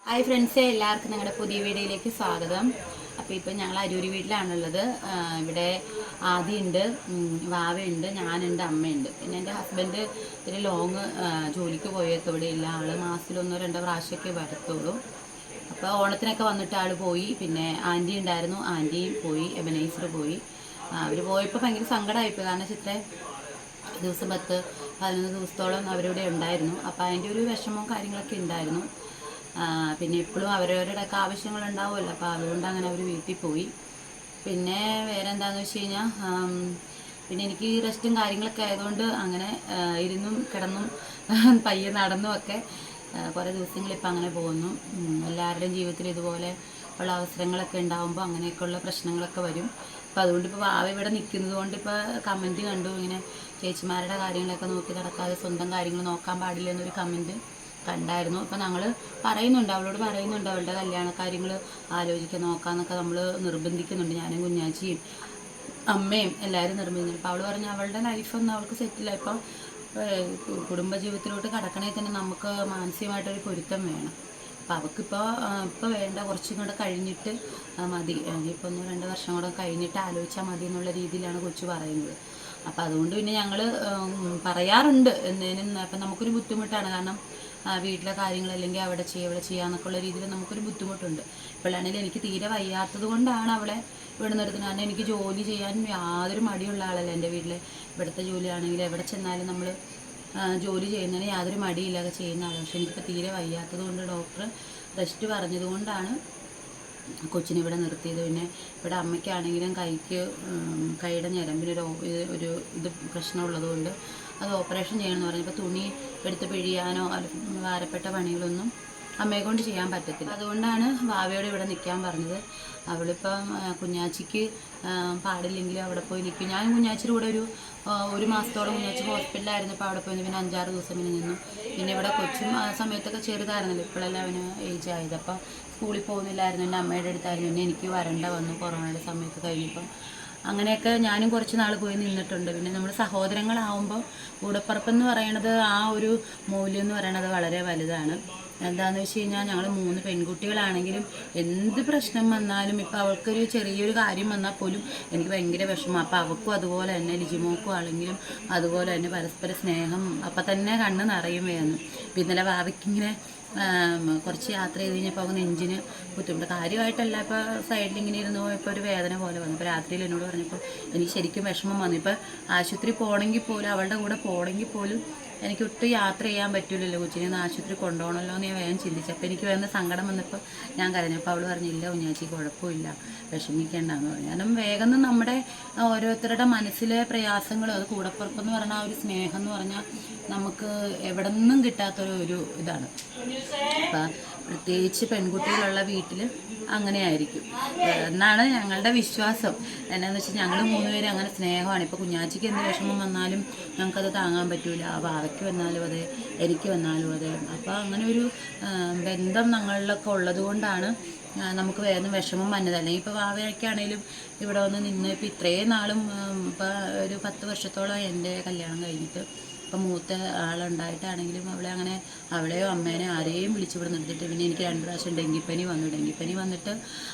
Hi ഫ്രണ്ട്സേ, എല്ലാവർക്കും ഞങ്ങളുടെ പുതിയ വീഡിയോയിലേക്ക് സ്വാഗതം. അപ്പോൾ ഇപ്പം ഞങ്ങൾ അരൂരി വീട്ടിലാണുള്ളത്. ഇവിടെ ആദിയുണ്ട്, വാവയുണ്ട്, ഞാനുണ്ട്, അമ്മയുണ്ട്. പിന്നെ എൻ്റെ ഹസ്ബൻഡ് ഒരു ലോങ് ജോലിക്ക് പോയൊക്കെ ഇവിടെ ഇല്ല. ആൾ മാസത്തിൽ 1-2 പ്രാവശ്യമൊക്കെ വരത്തുള്ളൂ. അപ്പോൾ ഓണത്തിനൊക്കെ വന്നിട്ട് ആൾ പോയി. പിന്നെ ആൻറ്റി ഉണ്ടായിരുന്നു, ആൻറ്റിയും പോയി, എബനൈസർ പോയി. അവർ പോയപ്പോൾ ഭയങ്കര സങ്കടമായിപ്പോയി. കാരണം ഇത്രയും ദിവസം 10-11 ദിവസത്തോളം അവരിവിടെ ഉണ്ടായിരുന്നു. അപ്പോൾ അതിൻ്റെ ഒരു വിഷമവും കാര്യങ്ങളൊക്കെ ഉണ്ടായിരുന്നു. പിന്നെ എപ്പോഴും അവരവരുടെയൊക്കെ ആവശ്യങ്ങളുണ്ടാവുമല്ലോ. അപ്പോൾ അതുകൊണ്ട് അങ്ങനെ അവർ വീട്ടിൽ പോയി. പിന്നെ വേറെ എന്താണെന്ന് വെച്ച് കഴിഞ്ഞാൽ പിന്നെ എനിക്ക് റെസ്റ്റും കാര്യങ്ങളൊക്കെ ആയതുകൊണ്ട് അങ്ങനെ ഇരുന്നും കിടന്നും പയ്യെ നടന്നും ഒക്കെ കുറേ ദിവസങ്ങളിപ്പോൾ അങ്ങനെ പോകുന്നു. എല്ലാവരുടെയും ജീവിതത്തിൽ ഇതുപോലെ ഉള്ള അവസരങ്ങളൊക്കെ ഉണ്ടാകുമ്പോൾ അങ്ങനെയൊക്കെയുള്ള പ്രശ്നങ്ങളൊക്കെ വരും. അപ്പോൾ അതുകൊണ്ട് ഇപ്പോൾ വാവ ഇവിടെ നിൽക്കുന്നത് കൊണ്ട് ഇപ്പോൾ കമൻറ്റ് കണ്ടു, ഇങ്ങനെ ചേച്ചിമാരുടെ കാര്യങ്ങളൊക്കെ നോക്കി നടക്കാതെ സ്വന്തം കാര്യങ്ങൾ നോക്കാൻ പാടില്ല എന്നൊരു കമൻറ്റ് കണ്ടായിരുന്നു. അപ്പോൾ ഞങ്ങൾ പറയുന്നുണ്ട്, അവളോട് പറയുന്നുണ്ട്, അവളുടെ കല്യാണ കാര്യങ്ങൾ ആലോചിക്കാൻ നോക്കാമെന്നൊക്കെ നമ്മൾ നിർബന്ധിക്കുന്നുണ്ട്. ഞാനും കുഞ്ഞാച്ചിയും അമ്മയും എല്ലാവരും നിർബന്ധിക്കുന്നു. അപ്പോൾ അവൾ പറഞ്ഞു അവളുടെ ലൈഫൊന്നും അവൾക്ക് സെറ്റില്ല. ഇപ്പം കുടുംബജീവിതത്തിലോട്ട് കടക്കണേ തന്നെ നമുക്ക് മാനസികമായിട്ടൊരു പൊരുത്തം വേണം. അപ്പോൾ അവൾക്കിപ്പോൾ വേണ്ട, കുറച്ചും കൂടെ കഴിഞ്ഞിട്ട് മതി, ഇപ്പോൾ 1-2 വർഷം കൂടെ കഴിഞ്ഞിട്ട് ആലോചിച്ചാൽ മതി എന്നുള്ള രീതിയിലാണ് കൊച്ചു പറയുന്നത്. അപ്പോൾ അതുകൊണ്ട് പിന്നെ ഞങ്ങൾ പറയാറുണ്ട് എന്നതിനും. അപ്പം നമുക്കൊരു ബുദ്ധിമുട്ടാണ്, കാരണം വീട്ടിലെ കാര്യങ്ങൾ അല്ലെങ്കിൽ അവിടെ ചെയ്യാന്നൊക്കെ ഉള്ള രീതിയിൽ നമുക്കൊരു ബുദ്ധിമുട്ടുണ്ട്. ഇപ്പോഴാണെങ്കിലും എനിക്ക് തീരെ വയ്യാത്തത് കൊണ്ടാണ് അവളെ ഇവിടെ നിർത്തുന്നത്. കാരണം എനിക്ക് ജോലി ചെയ്യാൻ യാതൊരു മടിയുള്ള ആളല്ല. എൻ്റെ വീട്ടിലെ ഇവിടുത്തെ ജോലിയാണെങ്കിൽ എവിടെ ചെന്നാലും നമ്മൾ ജോലി ചെയ്യുന്നതിന് യാതൊരു മടിയില്ലാതെ ചെയ്യുന്ന ആളാണ്. പക്ഷെ എനിക്കിപ്പോൾ തീരെ വയ്യാത്തത് കൊണ്ട് ഡോക്ടർ റെസ്റ്റ് പറഞ്ഞത് കൊണ്ടാണ് കൊച്ചിനെ ഇവിടെ നിർത്തിയത്. പിന്നെ ഇവിടെ അമ്മയ്ക്കാണെങ്കിലും കൈയുടെ ഞരമ്പിനൊരു ഇത് പ്രശ്നമുള്ളത് കൊണ്ട് അത് ഓപ്പറേഷൻ ചെയ്യണമെന്ന് പറഞ്ഞപ്പോൾ തുണി എടുത്ത് പിഴിയാനോ ഭാരപ്പെട്ട പണികളൊന്നും അമ്മയെ കൊണ്ട് ചെയ്യാൻ പറ്റത്തില്ല. അതുകൊണ്ടാണ് വാവയോട് ഇവിടെ നിൽക്കാൻ പറഞ്ഞത്. അവളിപ്പം കുഞ്ഞാച്ചിക്ക് പാടില്ലെങ്കിൽ അവിടെ പോയി നിൽക്കും. ഞാൻ കുഞ്ഞാച്ചിയുടെ കൂടെ ഒരു മാസത്തോളം കുഞ്ഞാച്ചി ഹോസ്പിറ്റലായിരുന്നു. ഇപ്പോൾ അവിടെ പോയി പിന്നെ 5-6 ദിവസം പിന്നെ നിന്നു. പിന്നെ ഇവിടെ കൊച്ചും ആ സമയത്തൊക്കെ ചെറുതായിരുന്നല്ലോ, ഇപ്പോഴെല്ലാം അവന് ഏജ് ആയത്. അപ്പോൾ സ്കൂളിൽ പോകുന്നില്ലായിരുന്നു, എൻ്റെ അമ്മയുടെ അടുത്തായിരുന്നു. പിന്നെ എനിക്ക് വരണ്ട വന്നു കൊറോണയുടെ സമയത്ത് കഴിഞ്ഞപ്പം. അങ്ങനെയൊക്കെ ഞാനും കുറച്ച് നാൾ പോയി നിന്നിട്ടുണ്ട്. പിന്നെ നമ്മൾ സഹോദരങ്ങളാവുമ്പോൾ കൂടപ്പറപ്പെന്ന് പറയണത് ആ ഒരു മൂല്യം എന്ന് പറയണത് വളരെ വലുതാണ്. എന്താണെന്ന് വെച്ച് കഴിഞ്ഞാൽ ഞങ്ങൾ 3 പെൺകുട്ടികളാണെങ്കിലും എന്ത് പ്രശ്നം വന്നാലും ഇപ്പോൾ അവൾക്കൊരു ചെറിയൊരു കാര്യം വന്നാൽ പോലും എനിക്ക് ഭയങ്കര വിഷമം. അപ്പോൾ അവൾക്കും അതുപോലെ തന്നെ, ലിജിമോക്കും ആണെങ്കിലും അതുപോലെ തന്നെ പരസ്പര സ്നേഹം അപ്പം തന്നെ കണ്ണ് നിറയും വേണം. ഇന്നലെ വാവയ്ക്കിങ്ങനെ കുറച്ച് യാത്ര ചെയ്ത് കഴിഞ്ഞപ്പോൾ അവൾക്ക് നെഞ്ചിന് ബുദ്ധിമുട്ട് കാര്യമായിട്ടല്ല. ഇപ്പോൾ സൈഡിൽ ഇങ്ങനെ ഇരുന്ന് പോയപ്പോൾ ഒരു വേദന പോലെ വന്നു. ഇപ്പോൾ രാത്രിയിൽ എന്നോട് പറഞ്ഞപ്പോൾ എനിക്ക് ശരിക്കും വിഷമം വന്നു. ഇപ്പോൾ ആശുപത്രി പോകണമെങ്കിൽ പോലും, അവളുടെ കൂടെ പോകണമെങ്കിൽ പോലും എനിക്ക് ഒട്ടും യാത്ര ചെയ്യാൻ പറ്റില്ലല്ലോ. കൊച്ചിനെ ഒന്ന് ആശുപത്രി കൊണ്ടുപോകണമല്ലോ എന്ന് ഞാൻ വേഗം ചിന്തിച്ചു. അപ്പോൾ എനിക്ക് വേണ്ട സങ്കടം വന്നപ്പോൾ ഞാൻ കരഞ്ഞപ്പോൾ അവൾ പറഞ്ഞില്ല കുഞ്ഞാച്ചി കുഴപ്പമില്ല, വിഷമിക്കേണ്ടെന്ന് പറഞ്ഞു. കാരണം വേഗം നമ്മുടെ ഓരോരുത്തരുടെ മനസ്സിലെ പ്രയാസങ്ങളും, അത് കൂടപ്പുറപ്പെന്ന് പറഞ്ഞാൽ ആ ഒരു സ്നേഹം എന്ന് പറഞ്ഞാൽ നമുക്ക് എവിടെ നിന്നും കിട്ടാത്തൊരു ഇതാണ്. അപ്പം പ്രത്യേകിച്ച് പെൺകുട്ടികളുള്ള വീട്ടിൽ അങ്ങനെ ആയിരിക്കും എന്നാണ് ഞങ്ങളുടെ വിശ്വാസം. എന്നാന്ന് വെച്ചാൽ ഞങ്ങൾ 3 പേരും അങ്ങനെ സ്നേഹമാണ്. ഇപ്പോൾ കുഞ്ഞാച്ചിക്ക് എന്ത് വിഷമം വന്നാലും ഞങ്ങൾക്കത് താങ്ങാൻ പറ്റില്ല. ആ വാവയ്ക്ക് വന്നാലും അതെ, എനിക്ക് വന്നാലും അതെ. അപ്പോൾ അങ്ങനെ ഒരു ബന്ധം ഞങ്ങളിലൊക്കെ ഉള്ളത് കൊണ്ടാണ് നമുക്ക് വേഗം വിഷമം വന്നത്. അല്ലെങ്കിൽ ഇപ്പോൾ വാവയ്ക്കാണേലും ഇവിടെ വന്ന് നിന്ന് ഇപ്പോൾ ഇത്രയും നാളും ഇപ്പോൾ ഒരു 10 വർഷത്തോളം എൻ്റെ കല്യാണം കഴിഞ്ഞിട്ട്. ഇപ്പം മൂത്ത ആളുണ്ടായിട്ടാണെങ്കിലും അവളെയോ അമ്മേനെ ആരെയും വിളിച്ചിവിടെ നിർത്തിയിട്ട്. പിന്നെ എനിക്ക് 2 പ്രാവശ്യം ഡെങ്കിപ്പനി വന്നിട്ട്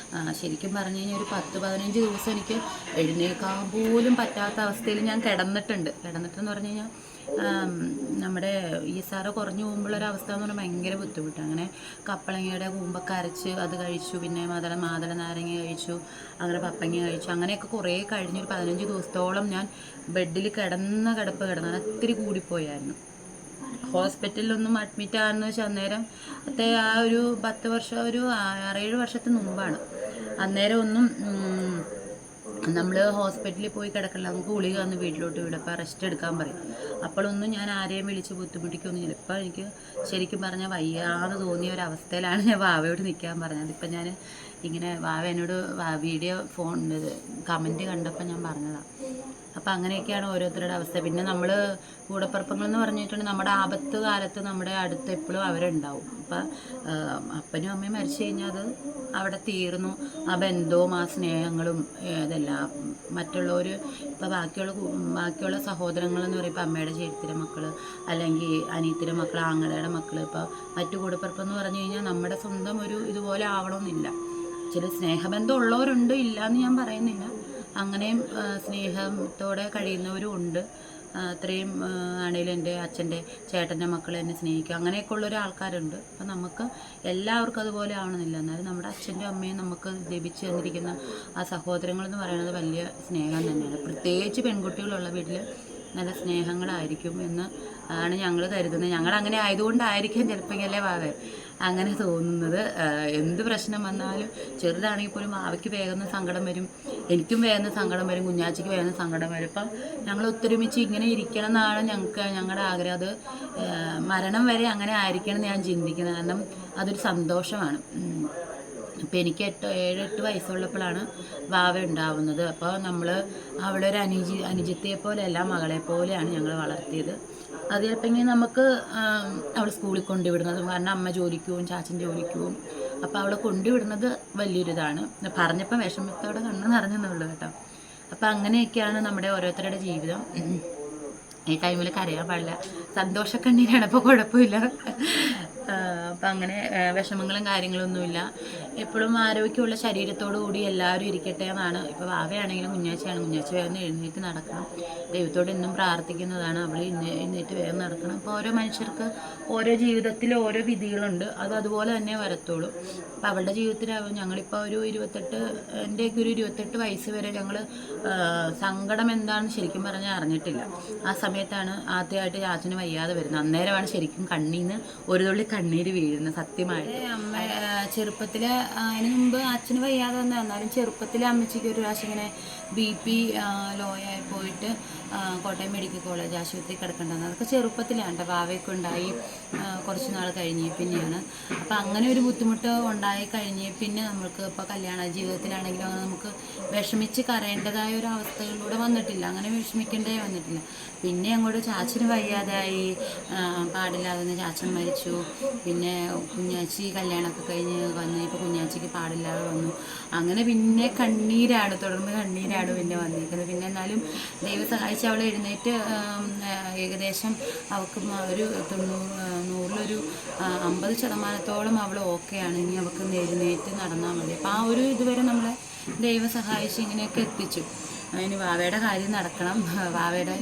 ശരിക്കും പറഞ്ഞു കഴിഞ്ഞാൽ ഒരു 10-15 ദിവസം എനിക്ക് എഴുന്നേൽക്കാൻ പോലും പറ്റാത്ത അവസ്ഥയിൽ ഞാൻ കിടന്നിട്ടെന്ന് പറഞ്ഞു കഴിഞ്ഞാൽ നമ്മുടെ ESR കുറഞ്ഞു പോകുമ്പോഴൊരവസ്ഥ എന്ന് പറഞ്ഞാൽ ഭയങ്കര ബുദ്ധിമുട്ടാണ്. അങ്ങനെ കപ്പളങ്ങയുടെ കൂമ്പൊക്കെ അരച്ച് അത് കഴിച്ചു, പിന്നെ മാതള നാരങ്ങ കഴിച്ചു, അങ്ങനെ പപ്പങ്ങ കഴിച്ചു. അങ്ങനെയൊക്കെ കുറേ കഴിഞ്ഞൊരു 15 ദിവസത്തോളം ഞാൻ ബെഡിൽ കിടപ്പ് കിടന്നു. ഒത്തിരി കൂടിപ്പോയായിരുന്നു. ഹോസ്പിറ്റലിലൊന്നും അഡ്മിറ്റ് ആകുന്ന വെച്ചാൽ അന്നേരത്തെ ആ ഒരു 10 വർഷം, ഒരു 6-7 വർഷത്തിന് മുമ്പാണ്. അന്നേരം ഒന്നും നമ്മൾ ഹോസ്പിറ്റലിൽ പോയി കിടക്കില്ല, നമുക്ക് ഗുളിക വന്ന് വീട്ടിലോട്ട് വിടും. അപ്പോൾ റെസ്റ്റ് എടുക്കാൻ പറയും. അപ്പോഴൊന്നും ഞാൻ ആരെയും വിളിച്ച് ബുദ്ധിമുട്ടിക്കൊന്നുമില്ല. ഇപ്പോൾ എനിക്ക് ശരിക്കും പറഞ്ഞാൽ വയ്യാതെ തോന്നിയ ഒരവസ്ഥയിലാണ് ഞാൻ വാവയോട് നിൽക്കാൻ പറഞ്ഞത്. ഇപ്പം ഞാൻ ഇങ്ങനെ വാവ എന്നോട് വീഡിയോ കമൻറ്റ് കണ്ടപ്പോൾ ഞാൻ പറഞ്ഞതാണ്. അപ്പോൾ അങ്ങനെയൊക്കെയാണ് ഓരോരുത്തരുടെ അവസ്ഥ. പിന്നെ നമ്മൾ കൂടപ്പിറപ്പങ്ങളെന്ന് പറഞ്ഞിട്ടുണ്ടെങ്കിൽ നമ്മുടെ ആപത്ത് കാലത്ത് നമ്മുടെ അടുത്ത് എപ്പോഴും അവരുണ്ടാവും. അപ്പം അപ്പനും അമ്മയും മരിച്ചു കഴിഞ്ഞാൽ അത് അവിടെ തീർന്നു. ആ ബന്ധവും ആ സ്നേഹങ്ങളും ഇതെല്ലാം മറ്റുള്ളവർ ഇപ്പോൾ ബാക്കിയുള്ള സഹോദരങ്ങളെന്ന് പറയുമ്പോൾ അമ്മയുടെ ചേട്ടൻ്റെ ചേട്ടത്തിൻ്റെ മക്കൾ, അല്ലെങ്കിൽ അനിയത്തിൻ്റെ മക്കൾ, ആങ്ങളയുടെ മക്കൾ. ഇപ്പോൾ മറ്റു കൂടപ്പിറപ്പെന്ന് പറഞ്ഞു കഴിഞ്ഞാൽ നമ്മുടെ സ്വന്തം ഒരു ഇതുപോലെ ആവണമെന്നില്ല. ചില സ്നേഹബന്ധം ഉള്ളവരുണ്ട്, ഇല്ല എന്ന് ഞാൻ പറയുന്നില്ല. അങ്ങനെയും സ്നേഹത്തോടെ കഴിയുന്നവരും ഉണ്ട്. അത്രയും ആണെങ്കിലും എൻ്റെ അച്ഛൻ്റെ ചേട്ടൻ്റെ മക്കൾ എന്നെ സ്നേഹിക്കും, അങ്ങനെയൊക്കെ ഉള്ളൊരു ആൾക്കാരുണ്ട്. അപ്പം നമുക്ക് എല്ലാവർക്കും അതുപോലെ ആവണമെന്നില്ല. എന്നാലും നമ്മുടെ അച്ഛൻ്റെ അമ്മയും നമുക്ക് ലഭിച്ചു തന്നിരിക്കുന്ന ആ സഹോദരങ്ങളെന്ന് പറയുന്നത് വലിയ സ്നേഹം തന്നെയാണ്. പ്രത്യേകിച്ച് പെൺകുട്ടികളുള്ള വീട്ടിൽ നല്ല സ്നേഹങ്ങളായിരിക്കും എന്ന് ആണ് ഞങ്ങൾ കരുതുന്നത്. ഞങ്ങൾ അങ്ങനെ ആയതുകൊണ്ടായിരിക്കും ചിലപ്പോൾ അല്ലേ വാവേ അങ്ങനെ തോന്നുന്നത്. എന്ത് പ്രശ്നം വന്നാലും ചെറുതാണെങ്കിൽ പോലും വാവയ്ക്ക് വേഗം സങ്കടം വരും, എനിക്കും വേഗം സങ്കടം വരും, കുഞ്ഞാച്ചിക്ക് വേഗം സങ്കടം വരും. ഇപ്പം ഞങ്ങൾ ഒത്തൊരുമിച്ച് ഇങ്ങനെ ഇരിക്കണം എന്നാണ് ഞങ്ങളുടെ ആഗ്രഹം. അത് മരണം വരെ അങ്ങനെ ആയിരിക്കണം എന്ന് ഞാൻ ചിന്തിക്കുന്നത്. കാരണം അതൊരു സന്തോഷമാണ്. ഇപ്പം എനിക്ക് 7-8 വയസ്സുള്ളപ്പോഴാണ് വാവ ഉണ്ടാവുന്നത്. അപ്പോൾ നമ്മൾ അവളെ ഒരു അനുജത്തിയെ പോലെയല്ല, മകളെ പോലെയാണ് ഞങ്ങൾ വളർത്തിയത്. അത് ചിലപ്പോൾ ഇങ്ങനെ നമുക്ക് അവൾ സ്കൂളിൽ കൊണ്ടുവിടുന്നതും, കാരണം അമ്മ ജോലിക്ക് പോവും, ചാച്ചൻ ജോലിക്ക് പോവും. അപ്പോൾ അവളെ കൊണ്ടുവിടുന്നത് വലിയൊരിതാണ്. പറഞ്ഞപ്പോൾ വിഷമത്തോടെ കണ്ണ് നിറഞ്ഞെന്നുള്ളൂ കേട്ടോ. അപ്പോൾ അങ്ങനെയൊക്കെയാണ് നമ്മുടെ ഓരോരുത്തരുടെ ജീവിതം. ഈ ടൈമിൽ കരയാൻ പാടില്ല, സന്തോഷക്കണ്ണീരാണ്, അപ്പോൾ കുഴപ്പമില്ല. അപ്പം അങ്ങനെ വിഷമങ്ങളും കാര്യങ്ങളൊന്നുമില്ല. എപ്പോഴും ആരോഗ്യമുള്ള ശരീരത്തോടു കൂടി എല്ലാവരും ഇരിക്കട്ടെ എന്നാണ്. ഇപ്പോൾ വാവയാണെങ്കിലും കുഞ്ഞാച്ചി വേഗം എഴുന്നേറ്റ് നടക്കണം. ദൈവത്തോട് എന്നും പ്രാർത്ഥിക്കുന്നതാണ് അവൾ എഴുന്നേറ്റ് വേഗം നടക്കണം. അപ്പോൾ ഓരോ മനുഷ്യർക്ക് ഓരോ ജീവിതത്തിൽ ഓരോ വിധികളുണ്ട്, അത് അതുപോലെ തന്നെ വരത്തുള്ളൂ. അപ്പോൾ അവളുടെ ജീവിതത്തിൽ ഞങ്ങളിപ്പോൾ ഒരു 28 വയസ്സ് വരെ ഞങ്ങൾ സങ്കടം എന്താണെന്ന് ശരിക്കും പറഞ്ഞാൽ അറിഞ്ഞിട്ടില്ല. ആ സമയത്താണ് ആദ്യമായിട്ട് ചാച്ചന് വയ്യാതെ വരുന്നത്. അന്നേരമാണ് ശരിക്കും കണ്ണീന്ന് ഒരു തുള്ളി കണ്ണീര് വീഴുന്നത്. സത്യമായിട്ട് അമ്മ ചെറുപ്പത്തിൽ, അതിന് മുമ്പ് അച്ഛന് വയ്യാതെ വന്നത്. എന്നാലും ചെറുപ്പത്തിൽ അമ്മച്ചിക്ക് ഒരു പ്രാവശ്യം ഇങ്ങനെ BP ലോ ആയി പോയിട്ട് കോട്ടയം മെഡിക്കൽ കോളേജ് ആശുപത്രി കിടക്കേണ്ടത്. അതൊക്കെ ചെറുപ്പത്തിലാണ് കേട്ടോ. വാവയൊക്കെ ഉണ്ടായി കുറച്ച് നാൾ കഴിഞ്ഞ് പിന്നെയാണ്. അപ്പം അങ്ങനെ ഒരു ബുദ്ധിമുട്ട് ഉണ്ടായി കഴിഞ്ഞ് പിന്നെ നമ്മൾക്ക് ഇപ്പോൾ കല്യാണ ജീവിതത്തിലാണെങ്കിലും അങ്ങനെ നമുക്ക് വിഷമിച്ച് കരയേണ്ടതായ ഒരു അവസ്ഥകളിലൂടെ വന്നിട്ടില്ല, അങ്ങനെ വിഷമിക്കേണ്ടേ വന്നിട്ടില്ല. പിന്നെ അങ്ങോട്ട് ചാച്ചന് വയ്യാതായി, പാടില്ലാതെ ചാച്ചൻ മരിച്ചു. പിന്നെ കുഞ്ഞാച്ചി കല്യാണമൊക്കെ കഴിഞ്ഞ് വന്ന് ഇപ്പോൾ കുഞ്ഞാച്ചിക്ക് പാടില്ലാതെ വന്നു. അങ്ങനെ പിന്നെ തുടർന്ന് കണ്ണീരാണ് പിന്നെ വന്നിരിക്കുന്നത്. പിന്നെ എന്നാലും ദൈവം സഹായിച്ച് അവൾ എഴുന്നേറ്റ് ഏകദേശം അവൾക്ക് ഒരു 100-100-150% അവൾ ഓക്കെയാണ്. ഇനി അവൾക്ക് എഴുന്നേറ്റ് നടന്നാൽ മതി. അപ്പോൾ ആ ഒരു ഇതുവരെ നമ്മളെ ദൈവം സഹായിച്ച് ഇങ്ങനെയൊക്കെ എത്തിച്ചു. അതിന് വാവയുടെ കാര്യം നടക്കണം. വാവയുടെ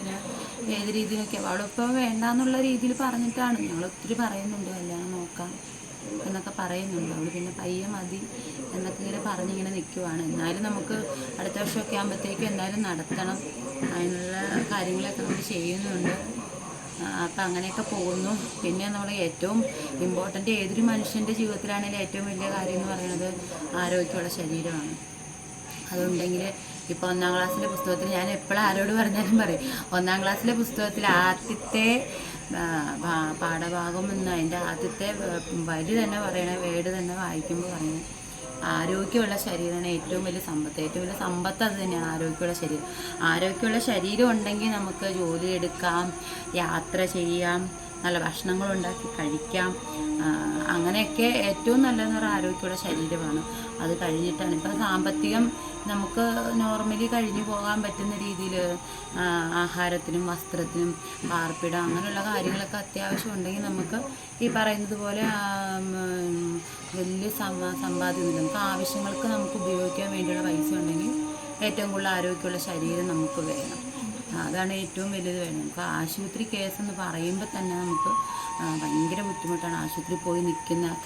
ഏത് രീതിയിലൊക്കെ അവളിപ്പോൾ വേണ്ടാന്നുള്ള രീതിയിൽ പറഞ്ഞിട്ടാണ്. ഞങ്ങൾ ഒത്തിരി പറയുന്നുണ്ട് കല്യാണം നോക്കാം എന്നൊക്കെ പറയുന്നുണ്ട്. അവൾ പിന്നെ പയ്യെ മതി എന്നൊക്കെ ഇങ്ങനെ പറഞ്ഞിങ്ങനെ നിൽക്കുവാണ്. എന്നാലും നമുക്ക് അടുത്ത വർഷമൊക്കെ ആകുമ്പോഴത്തേക്കും എന്തായാലും നടത്തണം. അതിനുള്ള കാര്യങ്ങളൊക്കെ നമ്മൾ ചെയ്യുന്നുണ്ട്. അപ്പം അങ്ങനെയൊക്കെ പോകുന്നു. പിന്നെ നമ്മൾ ഏറ്റവും ഇമ്പോർട്ടൻ്റ് ഏതൊരു മനുഷ്യൻ്റെ ജീവിതത്തിലാണെങ്കിലും ഏറ്റവും വലിയ കാര്യം എന്ന് പറയുന്നത് ആരോഗ്യമുള്ള ശരീരമാണ്. അതുണ്ടെങ്കിൽ ഇപ്പോൾ 1-ാം ക്ലാസ്സിലെ പുസ്തകത്തിൽ ഞാൻ എപ്പോഴും ആരോട് പറഞ്ഞാലും പറയും, 1-ാം ക്ലാസ്സിലെ പുസ്തകത്തിൽ ആദ്യത്തെ പാഠഭാഗം എന്ന് അതിൻ്റെ ആദ്യത്തെ വരി തന്നെ പറയണ വേർഡ് തന്നെ വായിക്കുമ്പോൾ പറയുന്നത് ആരോഗ്യമുള്ള ശരീരമാണ് ഏറ്റവും വലിയ സമ്പത്ത്. ഏറ്റവും വലിയ സമ്പത്ത് അത് തന്നെയാണ്, ആരോഗ്യമുള്ള ശരീരം. ആരോഗ്യമുള്ള ശരീരം ഉണ്ടെങ്കിൽ നമുക്ക് ജോലിയെടുക്കാം, യാത്ര ചെയ്യാം, നല്ല ഭക്ഷണങ്ങളുണ്ടാക്കി കഴിക്കാം. അങ്ങനെയൊക്കെ ഏറ്റവും നല്ലതെന്ന് പറഞ്ഞാൽ ആരോഗ്യമുള്ള ശരീരമാണ്. അത് കഴിഞ്ഞിട്ടാണ് ഇപ്പം സാമ്പത്തികം നമുക്ക് നോർമലി കഴിഞ്ഞു പോകാൻ പറ്റുന്ന രീതിയിൽ ആഹാരത്തിനും വസ്ത്രത്തിനും പാർപ്പിടം അങ്ങനെയുള്ള കാര്യങ്ങളൊക്കെ അത്യാവശ്യം ഉണ്ടെങ്കിൽ നമുക്ക് ഈ പറയുന്നത് പോലെ വലിയ സമ്പാദ്യമൊന്നുമില്ല. നമുക്ക് ആവശ്യങ്ങൾക്ക് നമുക്ക് ഉപയോഗിക്കാൻ വേണ്ടിയുള്ള പൈസ ഉണ്ടെങ്കിൽ ഏറ്റവും കൂടുതൽ ആരോഗ്യമുള്ള ശരീരം നമുക്ക് വേണം. അതാണ് ഏറ്റവും വലുത് വേണം. നമുക്ക് ആശുപത്രി കേസെന്ന് പറയുമ്പോൾ തന്നെ നമുക്ക് ഭയങ്കര ബുദ്ധിമുട്ടാണ്. ആശുപത്രി പോയി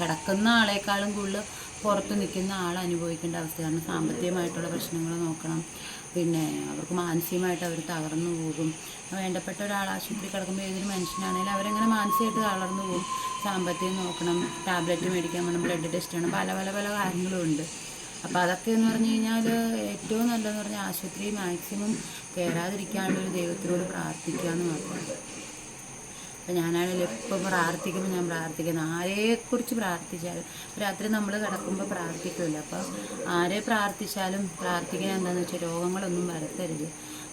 കിടക്കുന്ന ആളെക്കാളും കൂടുതൽ പുറത്ത് നിൽക്കുന്ന ആൾ അനുഭവിക്കേണ്ട അവസ്ഥയാണ്. സാമ്പത്തികമായിട്ടുള്ള പ്രശ്നങ്ങൾ നോക്കണം, പിന്നെ അവർക്ക് മാനസികമായിട്ട് അവർ തകർന്നു പോകും. വേണ്ടപ്പെട്ട ഒരാൾ ആശുപത്രി കിടക്കുമ്പോൾ ഏതൊരു മനുഷ്യനാണെങ്കിലും അവരെങ്ങനെ മാനസികമായിട്ട് തളർന്നു പോകും. സാമ്പത്തികം നോക്കണം, ടാബ്ലറ്റ് മേടിക്കാൻ വേണം, ബ്ലഡ് ടെസ്റ്റ് ചെയ്യണം, പല പല പല കാര്യങ്ങളും ഉണ്ട്. അപ്പോൾ അതൊക്കെ എന്ന് പറഞ്ഞു കഴിഞ്ഞാൽ ഏറ്റവും നല്ലതെന്ന് പറഞ്ഞാൽ ആശുപത്രി മാക്സിമം കയറാതിരിക്കാനുള്ളൊരു ദൈവത്തിനോട് പ്രാർത്ഥിക്കുക എന്ന് മാത്രമാണ്. അപ്പം ഞാനാണെങ്കിലും എപ്പോൾ പ്രാർത്ഥിക്കുമ്പോൾ ഞാൻ പ്രാർത്ഥിക്കുന്നത് ആരെക്കുറിച്ച് പ്രാർത്ഥിച്ചാലും രാത്രി നമ്മൾ കിടക്കുമ്പോൾ പ്രാർത്ഥിക്കുമല്ലോ. അപ്പോൾ ആരെ പ്രാർത്ഥിച്ചാലും പ്രാർത്ഥിക്കുന്നത് എന്താണെന്ന് വെച്ചാൽ രോഗങ്ങളൊന്നും വരുത്തരുത്.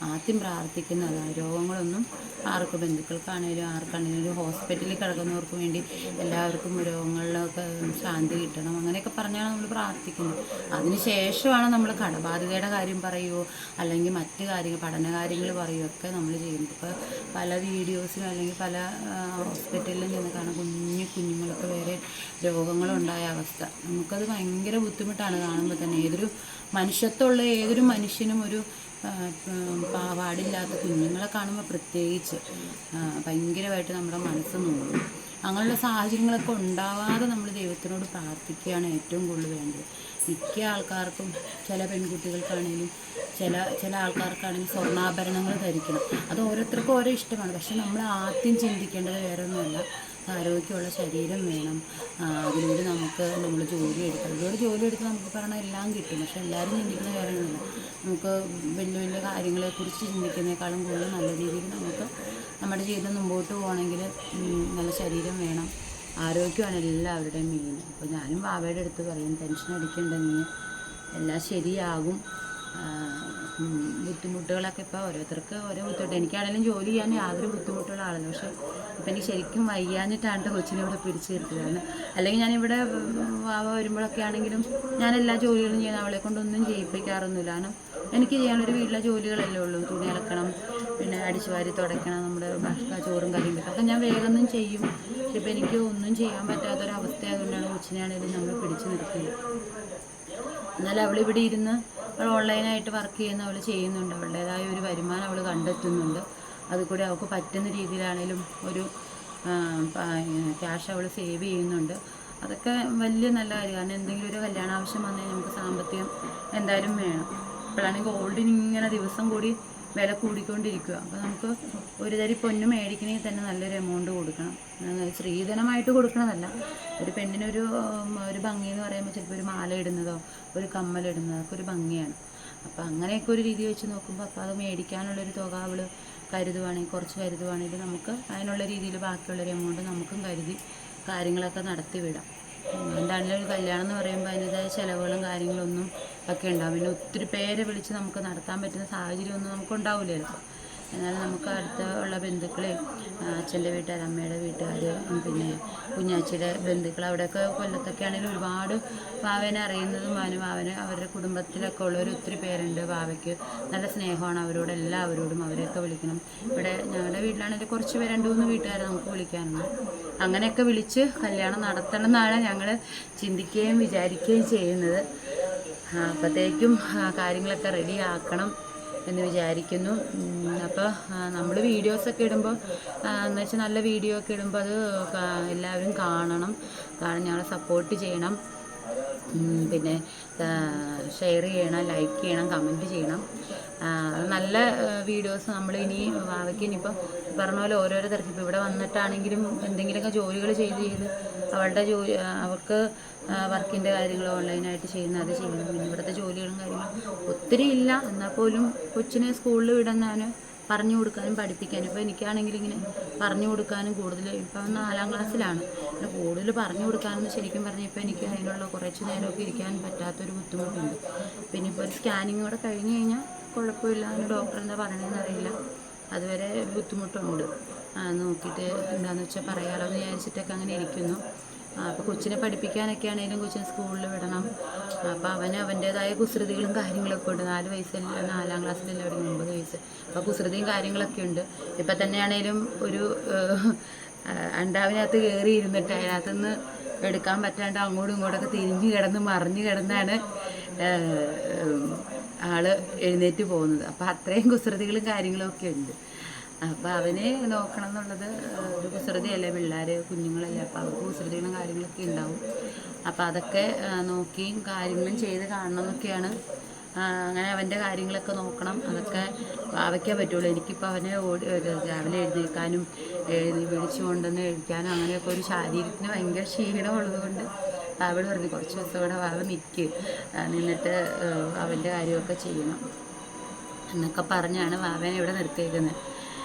ആദ്യം പ്രാർത്ഥിക്കുന്നത് രോഗങ്ങളൊന്നും ആർക്കും ബന്ധുക്കൾക്കാണേലും ആർക്കാണേലും ഒരു ഹോസ്പിറ്റലിൽ കിടക്കുന്നവർക്ക് വേണ്ടി എല്ലാവർക്കും രോഗങ്ങളിലൊക്കെ ശാന്തി കിട്ടണം അങ്ങനെയൊക്കെ പറഞ്ഞാണ് നമ്മൾ പ്രാർത്ഥിക്കുന്നത്. അതിന് ശേഷമാണ് നമ്മൾ കടബാധ്യതയുടെ കാര്യം പറയുമോ അല്ലെങ്കിൽ മറ്റു കാര്യങ്ങൾ പഠന കാര്യങ്ങൾ പറയുമോ ഒക്കെ നമ്മൾ ചെയ്യുന്നത്. ഇപ്പോൾ പല വീഡിയോസിലും അല്ലെങ്കിൽ പല ഹോസ്പിറ്റലിലും ചെന്ന് കാണാൻ കുഞ്ഞുങ്ങൾക്ക് വേറെ രോഗങ്ങളുണ്ടായ അവസ്ഥ നമുക്കത് ഭയങ്കര ബുദ്ധിമുട്ടാണ് കാണുമ്പോൾ തന്നെ. മനുഷ്യത്വമുള്ള ഏതൊരു മനുഷ്യനും ഒരു പാടില്ലാത്ത കുഞ്ഞുങ്ങളെ കാണുമ്പോൾ പ്രത്യേകിച്ച് ഭയങ്കരമായിട്ട് നമ്മുടെ മനസ്സ് നോക്കും. അങ്ങനെയുള്ള സാഹചര്യങ്ങളൊക്കെ ഉണ്ടാവാതെ നമ്മൾ ദൈവത്തിനോട് പ്രാർത്ഥിക്കുകയാണ് ഏറ്റവും കൂടുതൽ വേണ്ടത്. മിക്ക ആൾക്കാർക്കും ചില പെൺകുട്ടികൾക്കാണെങ്കിലും ചില ആൾക്കാർക്കാണെങ്കിലും സ്വർണ്ണാഭരണങ്ങൾ ധരിക്കണം. അത് ഓരോരുത്തർക്കും ഓരോ ഇഷ്ടമാണ്. പക്ഷെ നമ്മൾ ആദ്യം ചിന്തിക്കേണ്ടത് വേറെ ഒന്നുമല്ല, ആരോഗ്യമുള്ള ശരീരം വേണം. അതിലൂടെ നമ്മൾ ജോലി എടുക്കണം. അതിലൂടെ ജോലി എടുത്ത് നമുക്ക് പറഞ്ഞാൽ എല്ലാം കിട്ടും. പക്ഷെ എല്ലാവരും ചിന്തിക്കുന്ന കാര്യമൊന്നുമില്ല. നമുക്ക് വലിയ വലിയ കാര്യങ്ങളെക്കുറിച്ച് ചിന്തിക്കുന്നതിനേക്കാളും കൂടുതൽ നല്ല രീതിയിൽ നമുക്ക് നമ്മുടെ ജീവിതം മുമ്പോട്ട് പോകണമെങ്കിൽ നല്ല ശരീരം വേണം. ആരോഗ്യമാണ് എല്ലാവരുടെയും മെയിൻ. അപ്പോൾ ഞാനും ബാബയുടെ അടുത്ത് പറയും, ടെൻഷൻ അടിക്കേണ്ട, നീ എല്ലാം ശരിയാകും. ബുദ്ധിമുട്ടുകളൊക്കെ ഇപ്പോൾ ഓരോരുത്തർക്ക് ഓരോ ബുദ്ധിമുട്ട്. എനിക്കാണെങ്കിലും ജോലി ചെയ്യാൻ യാതൊരു ബുദ്ധിമുട്ടുള്ള ആളല്ല. പക്ഷേ ഇപ്പം എനിക്ക് ശരിക്കും വയ്യാഞ്ഞിട്ടാണ് കൊച്ചിനെ ഇവിടെ പിടിച്ചു നിർത്തുകയാണ്. അല്ലെങ്കിൽ ഞാനിവിടെ വാവ വരുമ്പോഴൊക്കെ ആണെങ്കിലും ഞാൻ എല്ലാ ജോലികളും ചെയ്യുന്ന, അവളെ കൊണ്ടൊന്നും ചെയ്യിപ്പിക്കാറൊന്നുമില്ല. കാരണം എനിക്ക് ചെയ്യാനൊരു വീട്ടിലെ ജോലികളല്ലേ ഉള്ളൂ. തുണി അലക്കണം, പിന്നെ അടിച്ചുവാരി തുടയ്ക്കണം, നമ്മുടെ ചോറും കറിയും ഒക്കെ ഞാൻ വേഗമൊന്നും ചെയ്യും. പക്ഷെ ഇപ്പം എനിക്ക് ഒന്നും ചെയ്യാൻ പറ്റാത്തൊരവസ്ഥയായതുകൊണ്ടാണ് കൊച്ചിനെയാണെങ്കിലും നമ്മൾ പിടിച്ചു നിർത്തിയത്. എന്നാലും അവളിവിടെ ഇരുന്ന് അവൾ ഓൺലൈനായിട്ട് വർക്ക് ചെയ്യുന്ന അവൾ ചെയ്യുന്നുണ്ട്. അവളുടേതായ ഒരു വരുമാനം അവൾ കണ്ടെത്തുന്നുണ്ട്. അതുകൂടി അവൾക്ക് പറ്റുന്ന രീതിയിലാണെങ്കിലും ഒരു ക്യാഷ് അവൾ സേവ് ചെയ്യുന്നുണ്ട്. അതൊക്കെ വലിയ നല്ല കാര്യം. കാരണം എന്തെങ്കിലും ഒരു കല്യാണ ആവശ്യം വന്നാൽ നമുക്ക് സാമ്പത്തികം എന്തായാലും വേണം. ഇപ്പോഴാണെങ്കിൽ ഗോൾഡിന് ഇങ്ങനെ ദിവസം കൂടി വില കൂടിക്കൊണ്ടിരിക്കുക. അപ്പോൾ നമുക്ക് ഒരു തരി പൊന്ന് മേടിക്കണമെങ്കിൽ തന്നെ നല്ലൊരു എമൗണ്ട് കൊടുക്കണം. സ്ത്രീധനമായിട്ട് കൊടുക്കണതല്ല, ഒരു പെണ്ണിനൊരു ഭംഗി എന്ന് പറയുമ്പോൾ ചിലപ്പോൾ ഒരു മാല ഇടുന്നതോ ഒരു കമ്മലിടുന്നതോ ഒക്കെ ഒരു ഭംഗിയാണ്. അപ്പോൾ അങ്ങനെയൊക്കെ ഒരു രീതി വെച്ച് നോക്കുമ്പോൾ അപ്പോൾ അത് മേടിക്കാനുള്ളൊരു തുക അവൾ കുറച്ച് കരുതുവാണെങ്കിൽ നമുക്ക് അതിനുള്ള രീതിയിൽ ബാക്കിയുള്ളൊരു എമൗണ്ട് നമുക്കും കരുതി കാര്യങ്ങളൊക്കെ നടത്തി വിടാം. എന്താണെങ്കിലും ഒരു കല്യാണം എന്ന് പറയുമ്പോൾ അതിൻ്റെതായ ചിലവുകളും കാര്യങ്ങളൊന്നും ഒക്കെ ഉണ്ടാവും. പിന്നെ ഒത്തിരി പേരെ വിളിച്ച് നമുക്ക് നടത്താൻ പറ്റുന്ന സാഹചര്യമൊന്നും നമുക്കുണ്ടാവില്ലല്ലോ. എന്നാലും നമുക്ക് അടുത്തുള്ള ബന്ധുക്കളെയും അച്ഛൻ്റെ വീട്ടുകാർ, അമ്മയുടെ വീട്ടുകാർ, പിന്നെ കുഞ്ഞാച്ചിയുടെ ബന്ധുക്കൾ, അവിടെയൊക്കെ കൊല്ലത്തൊക്കെ ആണെങ്കിലും ഒരുപാട് വാവേനെ അറിയുന്നതും വാവന് അവരുടെ കുടുംബത്തിലൊക്കെ ഉള്ളവർ ഒത്തിരി പേരുണ്ട്. വാവയ്ക്ക് നല്ല സ്നേഹമാണ് അവരോട്, എല്ലാവരോടും അവരെയൊക്കെ വിളിക്കണം. ഇവിടെ ഞങ്ങളുടെ വീട്ടിലാണെങ്കിൽ കുറച്ച് പേര് 2-3 വീട്ടുകാരെ നമുക്ക് വിളിക്കാനുണ്ട്. അങ്ങനെയൊക്കെ വിളിച്ച് കല്യാണം നടത്തണം എന്നാണ് ഞങ്ങൾ ചിന്തിക്കുകയും വിചാരിക്കുകയും ചെയ്യുന്നത്. അപ്പോഴത്തേക്കും കാര്യങ്ങളൊക്കെ റെഡി ആക്കണം എന്ന് വിചാരിക്കുന്നു. അപ്പോൾ നമ്മൾ വീഡിയോസൊക്കെ ഇടുമ്പോൾ എന്ന് വെച്ചാൽ നല്ല വീഡിയോ ഒക്കെ ഇടുമ്പോൾ അത് എല്ലാവരും കാണണം, ഞങ്ങളെ സപ്പോർട്ട് ചെയ്യണം. പിന്നെ ഷെയർ ചെയ്യണം, ലൈക്ക് ചെയ്യണം, കമൻറ്റ് ചെയ്യണം. നല്ല വീഡിയോസ് നമ്മൾ ഇനി വാവയ്ക്ക് ഇനിയിപ്പോൾ പറഞ്ഞ പോലെ ഓരോരോ തരത്തിൽ ഇപ്പോൾ ഇവിടെ വന്നിട്ടാണെങ്കിലും എന്തെങ്കിലുമൊക്കെ ജോലികൾ ചെയ്ത് അവൾക്ക് വർക്കിൻ്റെ കാര്യങ്ങൾ ഓൺലൈനായിട്ട് അത് ചെയ്യണം. പിന്നെ ഇവിടുത്തെ ജോലികളും കാര്യങ്ങളും ഒത്തിരി ഇല്ല. എന്നാൽ പോലും കൊച്ചിനെ സ്കൂളിൽ വിടുന്നതിന് പറഞ്ഞു കൊടുക്കാനും പഠിപ്പിക്കാനും. ഇപ്പോൾ എനിക്കാണെങ്കിൽ ഇങ്ങനെ പറഞ്ഞു കൊടുക്കാനും കൂടുതൽ, ഇപ്പം 4ാം ക്ലാസ്സിലാണ്, കൂടുതൽ പറഞ്ഞു കൊടുക്കാനെന്ന് ശരിക്കും പറഞ്ഞാൽ ഇപ്പോൾ എനിക്ക് അതിനുള്ള കുറച്ച് നേരമൊക്കെ ഇരിക്കാൻ പറ്റാത്തൊരു ബുദ്ധിമുട്ടുണ്ട്. പിന്നെ ഇപ്പോൾ ഒരു സ്കാനിങ് കൂടെ കഴിഞ്ഞ് കഴിഞ്ഞാൽ കുഴപ്പമില്ല, അതിന് ഡോക്ടർ എന്താ പറയണതെന്ന് അറിയില്ല. അതുവരെ ഒരു ബുദ്ധിമുട്ടുണ്ട്. നോക്കിയിട്ട് എന്താണെന്ന് വെച്ചാൽ പറയാമല്ലോ എന്ന് വിചാരിച്ചിട്ടൊക്കെ അങ്ങനെ ഇരിക്കുന്നു. അപ്പോൾ കൊച്ചിനെ പഠിപ്പിക്കാനൊക്കെ ആണെങ്കിലും കൊച്ചിനെ സ്കൂളിൽ വിടണം. അപ്പോൾ അവൻ്റേതായ കുസൃതികളും കാര്യങ്ങളൊക്കെ ഉണ്ട്. 4 വയസ്സല്ല, 4ാം ക്ലാസ്സിലല്ല, അവിടെ 9 വയസ്സ്. അപ്പോൾ കുസൃതിയും കാര്യങ്ങളൊക്കെ ഉണ്ട്. ഇപ്പം തന്നെയാണേലും ഒരു അണ്ടാവിനകത്ത് കയറി ഇരുന്നിട്ട് അതിനകത്തുനിന്ന് എടുക്കാൻ പറ്റാണ്ട് അങ്ങോട്ടും ഇങ്ങോട്ടൊക്കെ തിരിഞ്ഞ് മറിഞ്ഞ് കിടന്നാണ് ആള് എഴുന്നേറ്റ് പോകുന്നത്. അപ്പോൾ അത്രയും കുസൃതികളും കാര്യങ്ങളൊക്കെ ഉണ്ട്. അപ്പോൾ അവനെ നോക്കണം എന്നുള്ളത് ഒരു കുസൃതിയല്ലേ, പിള്ളേർ കുഞ്ഞുങ്ങളല്ലേ, അപ്പോൾ അവർക്ക് കുസൃതികളും കാര്യങ്ങളൊക്കെ ഉണ്ടാവും. അപ്പോൾ അതൊക്കെ നോക്കിയും കാര്യങ്ങളും ചെയ്ത് കാണണം എന്നൊക്കെയാണ്. അങ്ങനെ അവൻ്റെ കാര്യങ്ങളൊക്കെ നോക്കണം. അതൊക്കെ അവയ്ക്കാൻ പറ്റുള്ളൂ. എനിക്കിപ്പോൾ അവനെ രാവിലെ എഴുന്നേൽക്കാനും വിളിച്ചു കൊണ്ടുവന്ന് എഴുതിക്കാനും അങ്ങനെയൊക്കെ ഒരു ശാരീരത്തിന് ഭയങ്കര ക്ഷീണമുള്ളതുകൊണ്ട് അവൾ പറഞ്ഞു കുറച്ച് ദിവസം കൂടെ അവ നിന്നിട്ട് അവൻ്റെ കാര്യമൊക്കെ ചെയ്യണം എന്നൊക്കെ പറഞ്ഞാണ് വാവനെ ഇവിടെ നിർത്തിയേക്കുന്നത്.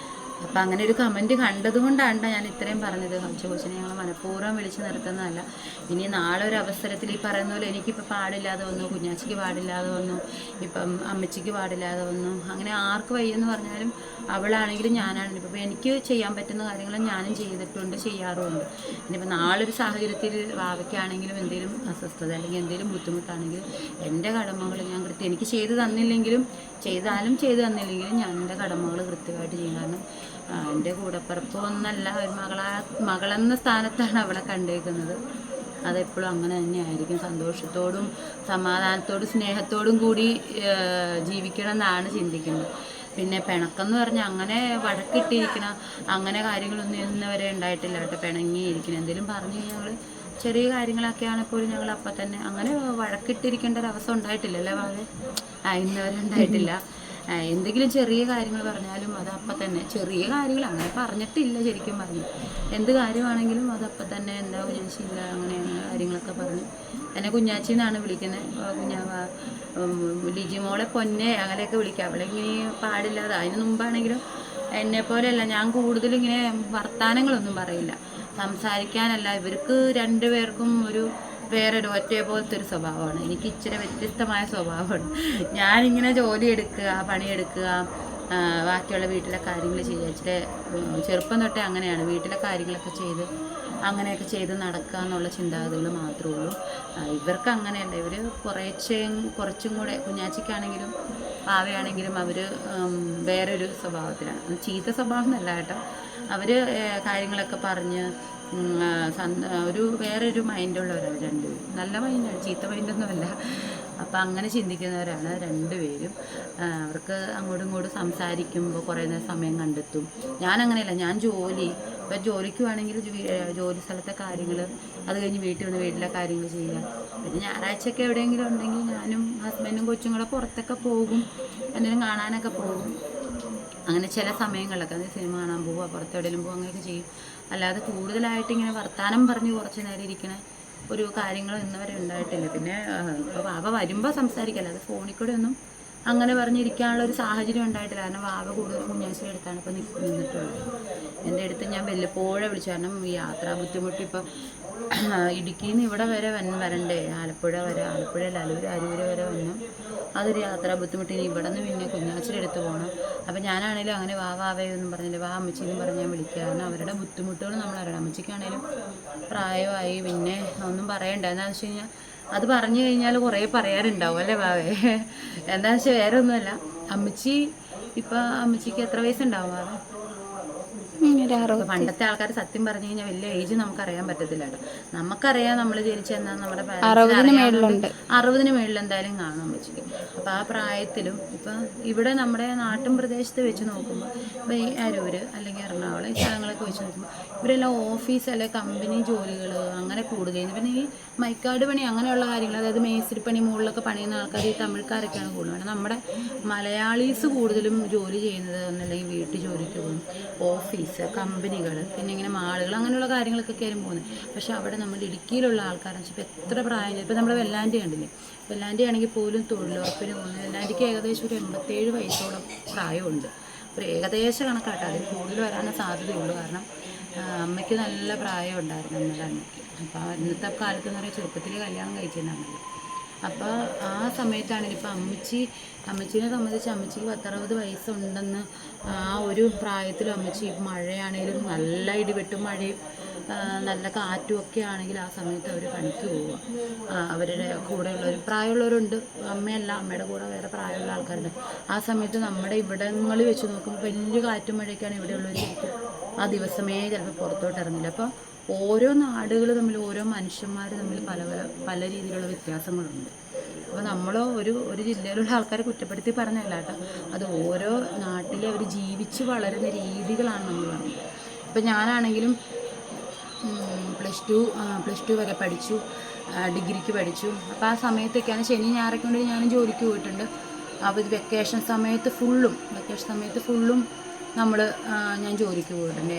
അപ്പം അങ്ങനെ ഒരു കമൻറ്റ് കണ്ടതുകൊണ്ടാണ് ഞാൻ ഇത്രയും പറഞ്ഞത്. കൊച്ചിനെ ഞങ്ങൾ മനഃപൂർവ്വം വിളിച്ച് നിർത്തുന്നതല്ല. ഇനി നാളെ ഒരു അവസരത്തിൽ ഈ പറയുന്ന പോലെ എനിക്കിപ്പോൾ പാടില്ലാതെ വന്നു, കുഞ്ഞാച്ചിക്ക് പാടില്ലാതെ വന്നു, ഇപ്പം അമ്മച്ചിക്ക് പാടില്ലാതെ വന്നു, അങ്ങനെ ആർക്ക് വയ്യെന്ന് പറഞ്ഞാലും അവളാണെങ്കിലും ഞാനാണെങ്കിലും ഇപ്പോൾ എനിക്ക് ചെയ്യാൻ പറ്റുന്ന കാര്യങ്ങൾ ഞാനും ചെയ്തിട്ടുണ്ട്, ചെയ്യാറുമുണ്ട്. ഇനിയിപ്പോൾ നാളൊരു സാഹചര്യത്തിൽ വാവയ്ക്കാണെങ്കിലും എന്തെങ്കിലും അസ്വസ്ഥത അല്ലെങ്കിൽ എന്തെങ്കിലും ബുദ്ധിമുട്ടാണെങ്കിൽ എൻ്റെ കടമകൾ ഞാൻ എനിക്ക് ചെയ്തു തന്നില്ലെങ്കിലും ചെയ്തു തന്നില്ലെങ്കിലും ഞാൻ എൻ്റെ കടമകൾ കൃത്യമായിട്ട് ചെയ്യും. കാരണം എൻ്റെ കൂടപ്പിറപ്പ് ഒന്നല്ല, ഒരു മകളെന്ന സ്ഥാനത്താണ് അവളെ കണ്ടേക്കുന്നത്. അതെപ്പോഴും അങ്ങനെ തന്നെയായിരിക്കും. സന്തോഷത്തോടും സമാധാനത്തോടും സ്നേഹത്തോടും കൂടി ജീവിക്കണം എന്നാണ് ചിന്തിക്കുന്നത്. പിന്നെ പിണക്കെന്ന് പറഞ്ഞാൽ അങ്ങനെ വഴക്കിട്ടിരിക്കണം അങ്ങനെ കാര്യങ്ങളൊന്നും ഇന്നുവരെ ഉണ്ടായിട്ടില്ല കേട്ടോ. പിണങ്ങിയിരിക്കണം എന്തെങ്കിലും പറഞ്ഞു കഴിഞ്ഞാൽ ചെറിയ കാര്യങ്ങളൊക്കെയാണ് പോലും ഞങ്ങൾ അപ്പം തന്നെ അങ്ങനെ വഴക്കിട്ടിരിക്കേണ്ട ഒരവസ്ഥ ഉണ്ടായിട്ടില്ലല്ലേ വാവേ? ഇന്നുവരെ ഉണ്ടായിട്ടില്ല. എന്തെങ്കിലും ചെറിയ കാര്യങ്ങൾ പറഞ്ഞാലും അത് അപ്പം തന്നെ, ചെറിയ കാര്യങ്ങൾ അങ്ങനെ പറഞ്ഞിട്ടില്ല ശരിക്കും പറഞ്ഞു. എന്ത് കാര്യമാണെങ്കിലും അതപ്പം തന്നെ എന്താ കുഞ്ഞാച്ചില്ല അങ്ങനെ കാര്യങ്ങളൊക്കെ പറഞ്ഞു. എന്നെ കുഞ്ഞാച്ചി എന്നാണ് വിളിക്കുന്നത്. ലിജിമോളെ പൊന്നെ അങ്ങനെയൊക്കെ വിളിക്കുക. അവളിങ്ങനെ പാടില്ലാതെ അതിന് മുമ്പാണെങ്കിലും എന്നെപ്പോലെയല്ല, ഞാൻ കൂടുതലും ഇങ്ങനെ വർത്തമാനങ്ങളൊന്നും പറയില്ല, സംസാരിക്കാനല്ല. ഇവർക്ക് രണ്ടുപേർക്കും ഒരു വേറൊരു ഒറ്റയെ പോലത്തെ ഒരു സ്വഭാവമാണ്. എനിക്ക് ഇച്ചിരി വ്യത്യസ്തമായ സ്വഭാവമാണ്. ഞാനിങ്ങനെ ജോലി എടുക്കുക, പണിയെടുക്കുക, ബാക്കിയുള്ള വീട്ടിലെ കാര്യങ്ങൾ ചെയ്യുക. ഇച്ചിരി ചെറുപ്പം തൊട്ടേ അങ്ങനെയാണ്, വീട്ടിലെ കാര്യങ്ങളൊക്കെ ചെയ്ത് അങ്ങനെയൊക്കെ ചെയ്ത് നടക്കുക എന്നുള്ള ചിന്താഗതികൾ മാത്രമേ ഉള്ളൂ. ഇവർക്ക് അങ്ങനെയല്ല. ഇവർ കുറച്ചും കൂടെ കുഞ്ഞാച്ചിക്കാണെങ്കിലും പാവയാണെങ്കിലും അവർ വേറൊരു സ്വഭാവത്തിലാണ്. ചീത്ത സ്വഭാവം എന്നല്ല കേട്ടോ, അവർ കാര്യങ്ങളൊക്കെ പറഞ്ഞ് ഒരു വേറൊരു മൈൻഡുള്ളവരാണ് രണ്ടുപേരും. നല്ല മൈൻഡാണ്, ചീത്ത മൈൻഡൊന്നുമല്ല. അപ്പം അങ്ങനെ ചിന്തിക്കുന്നവരാണ് രണ്ടുപേരും. അവർക്ക് അങ്ങോട്ടും ഇങ്ങോട്ടും സംസാരിക്കുമ്പോൾ കുറേ നേരം സമയം കണ്ടെത്തും. ഞാനങ്ങനെയല്ല, ഞാൻ ഇപ്പം ജോലിക്ക് വേണമെങ്കിൽ ജോലി സ്ഥലത്തെ കാര്യങ്ങൾ, അത് കഴിഞ്ഞ് വീട്ടിൽ വന്ന് വീട്ടിലെ കാര്യങ്ങൾ ചെയ്യുക. പിന്നെ ഞായറാഴ്ചയൊക്കെ എവിടെയെങ്കിലും ഉണ്ടെങ്കിൽ ഞാനും ഹസ്ബൻഡും കൊച്ചും കൂടെ പുറത്തൊക്കെ പോകും, എന്തെങ്കിലും കാണാനൊക്കെ പോകും. അങ്ങനെ ചില സമയങ്ങളിലൊക്കെ അത് സിനിമ കാണാൻ പോവുക, പുറത്തെവിടെയെങ്കിലും പോകുക, അങ്ങനെയൊക്കെ ചെയ്യും. അല്ലാതെ കൂടുതലായിട്ട് ഇങ്ങനെ വർത്തമാനം പറഞ്ഞ് കുറച്ച് നേരം ഇരിക്കണ ഒരു കാര്യങ്ങളും ഇന്നുവരെ ഉണ്ടായിട്ടില്ല. പിന്നെ ഇപ്പോൾ വാവ വരുമ്പോൾ സംസാരിക്കല്ല, അത് ഫോണിൽ കൂടെ ഒന്നും അങ്ങനെ പറഞ്ഞിരിക്കാനുള്ള ഒരു സാഹചര്യം ഉണ്ടായിട്ടില്ല. കാരണം വാവ കൂടുതൽ കുഞ്ഞാച്ചിയുടെ അടുത്താണ് ഇപ്പോൾ നിന്നിട്ടുള്ളത്. എൻ്റെ അടുത്ത് ഞാൻ വല്ലപ്പോഴെ വിളിച്ചു. കാരണം ഈ യാത്രാ ബുദ്ധിമുട്ട് ഇപ്പം ഇടുക്കിയിൽ നിന്ന് ഇവിടെ വരെ വരണ്ടേ, ആലപ്പുഴയിൽ അരൂര് വരെ വന്നു. അതൊരു യാത്രാ ബുദ്ധിമുട്ട്. ഇനി ഇവിടെ നിന്ന് പിന്നെ കുഞ്ഞാച്ചിയുടെ അടുത്ത് പോകണം. അപ്പം ഞാനാണെങ്കിലും അങ്ങനെ വാവയൊന്നും പറഞ്ഞില്ല, വാ അമ്മച്ചിന്നും പറഞ്ഞ് ഞാൻ വിളിക്കുക. കാരണം അവരുടെ ബുദ്ധിമുട്ടുകൾ നമ്മൾ അറിയണം. അമ്മച്ചിക്കാണേലും പ്രായമായി, പിന്നെ ഒന്നും പറയണ്ട. എന്താണെന്ന് വെച്ച് കഴിഞ്ഞാൽ അത് പറഞ്ഞു കഴിഞ്ഞാൽ കുറേ പറയാനുണ്ടാവും അല്ലേ വാവേ? എന്താണെന്ന് വെച്ചാൽ വേറെ ഒന്നുമല്ല, അമ്മച്ചിക്ക് എത്ര വയസ്സുണ്ടാവും വാവേ? പണ്ടത്തെ ആൾക്കാർ സത്യം പറഞ്ഞു കഴിഞ്ഞാൽ വലിയ ഏജ് നമുക്കറിയാൻ പറ്റത്തില്ല കേട്ടോ. നമുക്കറിയാം നമ്മൾ ജനിച്ചെന്നാൽ നമ്മുടെ 60-ന് മേളിൽ എന്തായാലും കാണും അമ്മച്ചിക്ക്. അപ്പം ആ പ്രായത്തിലും ഇപ്പം ഇവിടെ നമ്മുടെ നാട്ടിൻ പ്രദേശത്ത് വെച്ച് നോക്കുമ്പോൾ ഇപ്പം ഈ അരൂര് അല്ലെങ്കിൽ എറണാകുളം ഈ സ്ഥലങ്ങളൊക്കെ വെച്ച് നോക്കുമ്പോൾ ഇവരെല്ലാം ഓഫീസ് അല്ലെങ്കിൽ കമ്പനി ജോലികൾ അങ്ങനെ കൂടുതൽ. പിന്നെ ഈ മൈക്കാട് പണി അങ്ങനെയുള്ള കാര്യങ്ങൾ, അതായത് മേസ്തിരിപ്പണി മുകളിലൊക്കെ പണിയുന്ന ആൾക്കാർ ഈ തമിഴ്ക്കാരൊക്കെയാണ് കൂടുതലും. നമ്മുടെ മലയാളീസ് കൂടുതലും ജോലി ചെയ്യുന്നത് ഒന്നല്ലെങ്കിൽ വീട്ടു ജോലിക്ക് പോകും, ഓഫീസ്, കമ്പനികൾ, പിന്നെ ഇങ്ങനെ മാളുകൾ, അങ്ങനെയുള്ള കാര്യങ്ങളൊക്കെ കയറി പോകുന്നത്. പക്ഷെ അവിടെ നമ്മുടെ ഇടുക്കിയിലുള്ള ആൾക്കാരെന്ന് വെച്ചാൽ ഇപ്പോൾ എത്ര പ്രായം, ഇപ്പോൾ നമ്മുടെ വെല്ലാണ്ടി കണ്ടില്ലേ, വെല്ലാണ്ടി ആണെങ്കിൽ പോലും തൊഴിലുറപ്പിന് പോകുന്നത്. വെല്ലാണ്ടിക്ക് ഏകദേശം ഒരു 87 വയസ്സോളം പ്രായമുണ്ട്. ഒരു ഏകദേശ കണക്കാട്ടോ, അതിൽ കൂടുതൽ വരാനുള്ള സാധ്യതയുള്ളൂ. കാരണം അമ്മയ്ക്ക് നല്ല പ്രായം ഉണ്ടായിരുന്നു അമ്മയുടെ അമ്മയ്ക്ക്. അപ്പോൾ ഇന്നത്തെ കാലത്ത് എന്ന് പറയുക ചെറുപ്പത്തിൽ കല്യാണം കഴിച്ചതാണല്ലോ. അപ്പോൾ ആ സമയത്താണെങ്കിൽ ഇപ്പോൾ അമ്മച്ചീനെ സംബന്ധിച്ച് അമ്മച്ചിക്ക് 10-60 വയസ്സുണ്ടെന്ന് ആ ഒരു പ്രായത്തിലും അമ്മച്ചി മഴയാണെങ്കിലും നല്ല ഇടിവെട്ടും മഴയും നല്ല കാറ്റും ഒക്കെ ആണെങ്കിൽ ആ സമയത്ത് അവർ പണിക്ക് പോവുക. അവരുടെ കൂടെയുള്ളവർ പ്രായമുള്ളവരുണ്ട്, അമ്മയല്ല, അമ്മയുടെ കൂടെ വേറെ പ്രായമുള്ള ആൾക്കാരുണ്ട്. ആ സമയത്ത് നമ്മുടെ ഇവിടങ്ങളിൽ വെച്ച് നോക്കുമ്പോൾ വലിയ കാറ്റും മഴയൊക്കെയാണ് ഇവിടെയുള്ളവർ ശരിക്കും ആ ദിവസമേ ചിലപ്പോൾ പുറത്തോട്ട് ഇറങ്ങില്ല. അപ്പോൾ ഓരോ നാടുകൾ തമ്മിൽ, ഓരോ മനുഷ്യന്മാർ തമ്മിൽ പല രീതിയിലുള്ള വ്യത്യാസങ്ങളുണ്ട്. അപ്പോൾ നമ്മൾ ഒരു ജില്ലയിലുള്ള ആൾക്കാരെ കുറ്റപ്പെടുത്തി പറഞ്ഞല്ല കേട്ടോ, അത് ഓരോ നാട്ടിലെ അവർ ജീവിച്ച് വളരുന്ന രീതികളാണ് നമ്മൾ പറഞ്ഞത്. ഇപ്പം ഞാനാണെങ്കിലും പ്ലസ് ടു വരെ പഠിച്ചു, ഡിഗ്രിക്ക് പഠിച്ചു. അപ്പോൾ ആ സമയത്തൊക്കെയാണ് ശനി ഞായറൊക്കെ കൊണ്ട് ഞാനും ജോലിക്ക് പോയിട്ടുണ്ട്. അപ്പോൾ വെക്കേഷൻ സമയത്ത് ഫുള്ളും ഞാൻ ജോലിക്ക് പോയിട്ടുണ്ട്.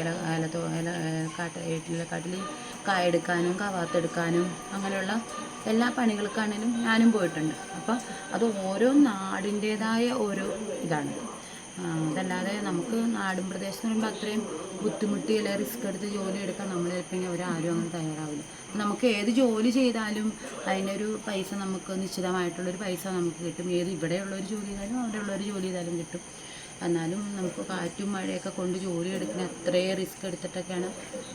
കാട്ടിൽ കായെടുക്കാനും കവാത്തെടുക്കാനും അങ്ങനെയുള്ള എല്ലാ പണികൾക്കാണേലും ഞാനും പോയിട്ടുണ്ട്. അപ്പം അത് ഓരോ നാടിൻ്റേതായ ഓരോ ഇതാണ്. അതല്ലാതെ നമുക്ക് നാടും പ്രദേശത്ത് പറയുമ്പോൾ അത്രയും ബുദ്ധിമുട്ടി അല്ലെങ്കിൽ റിസ്ക് എടുത്ത് ജോലി എടുക്കാൻ നമ്മൾ ചിലപ്പോൾ അവരാരും അങ്ങനെ തയ്യാറാവില്ല. നമുക്ക് ഏത് ജോലി ചെയ്താലും അതിനൊരു പൈസ നമുക്ക് നിശ്ചിതമായിട്ടുള്ളൊരു പൈസ നമുക്ക് കിട്ടും. ഇവിടെയുള്ളൊരു ജോലി ചെയ്താലും അവിടെയുള്ളൊരു ജോലി ചെയ്താലും കിട്ടും. എന്നാലും നമുക്ക് കാറ്റും മഴയൊക്കെ കൊണ്ട് ജോലി എടുക്കുന്ന അത്രയും റിസ്ക് എടുത്തിട്ടൊക്കെയാണ്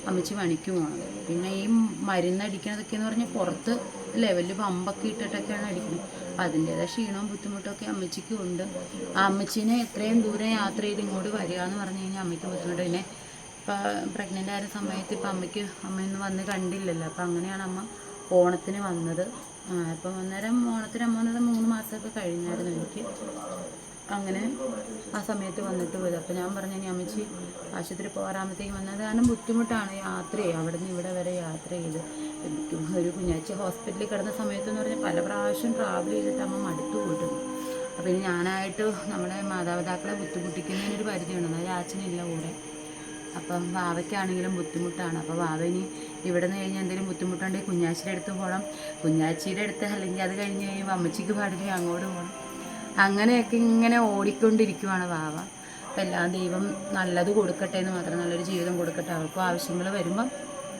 അമ്മച്ചി പണിക്ക് പോകുന്നത്. പിന്നെ ഈ മരുന്നടിക്കണതൊക്കെയെന്ന് പറഞ്ഞാൽ പുറത്ത് ലെവലിൽ പമ്പൊക്കെ ഇട്ടിട്ടൊക്കെയാണ് അടിക്കുന്നത്. അപ്പം അതിൻ്റേതായ ക്ഷീണവും ബുദ്ധിമുട്ടൊക്കെ അമ്മച്ചിക്കും ഉണ്ട്. ആ അമ്മച്ചീനെ എത്രയും ദൂരം യാത്ര ചെയ്ത് ഇങ്ങോട്ട് വരിക എന്ന് പറഞ്ഞു കഴിഞ്ഞാൽ അമ്മയ്ക്ക് ബുദ്ധിമുട്ട്. പിന്നെ ഇപ്പം പ്രഗ്നൻ്റ് ആയ സമയത്ത് ഇപ്പം അമ്മയൊന്നും വന്ന് കണ്ടില്ലല്ലോ. അപ്പം അങ്ങനെയാണ് അമ്മ ഓണത്തിന് വന്നത്. അപ്പം അന്നേരം ഓണത്തിന് അമ്മ വന്നത് 3 മാസമൊക്കെ കഴിഞ്ഞായിരുന്നു എനിക്ക്. അങ്ങനെ ആ സമയത്ത് വന്നിട്ട് പോയത്. അപ്പോൾ ഞാൻ പറഞ്ഞു ഇനി അമ്മച്ചി ആശുപത്രി പോരാകുമ്പോഴത്തേക്കും വന്നത് കാരണം ബുദ്ധിമുട്ടാണ് യാത്ര ചെയ്യുക, അവിടെ നിന്ന് ഇവിടെ വരെ യാത്ര ചെയ്ത്. എനിക്കും ഒരു കുഞ്ഞാഴ്ച ഹോസ്പിറ്റലിൽ കിടന്ന സമയത്തെന്ന് പറഞ്ഞാൽ പല പ്രാവശ്യം ട്രാവൽ ചെയ്തിട്ട് അമ്മ മടുത്തു പോയിട്ടുണ്ട്. അപ്പോൾ ഇനി ഞാനായിട്ട് നമ്മുടെ മാതാപിതാക്കളെ ബുദ്ധിമുട്ടിക്കുന്നതിനൊരു പരിധിയുണ്ട്. അതായത് അച്ഛനില്ല കൂടെ. അപ്പം വാവയ്ക്കാണെങ്കിലും ബുദ്ധിമുട്ടാണ്. അപ്പോൾ വാവ ഇനി ഇവിടെ നിന്ന് കഴിഞ്ഞാൽ എന്തെങ്കിലും ബുദ്ധിമുട്ടുണ്ടെങ്കിൽ കുഞ്ഞാച്ചിയുടെ അടുത്ത് പോകണം, കുഞ്ഞാച്ചിയുടെ അടുത്ത് അല്ലെങ്കിൽ അത് കഴിഞ്ഞ് കഴിയുമ്പോൾ അമ്മച്ചിക്ക് പാടില്ലെങ്കിൽ അങ്ങോട്ട് പോകണം. അങ്ങനെയൊക്കെ ഇങ്ങനെ ഓടിക്കൊണ്ടിരിക്കുവാണ് വാവ. അപ്പം എല്ലാം ദൈവം നല്ലത് കൊടുക്കട്ടെ എന്ന് മാത്രം, നല്ലൊരു ജീവിതം കൊടുക്കട്ടെ. അവർക്കും ആവശ്യങ്ങൾ വരുമ്പം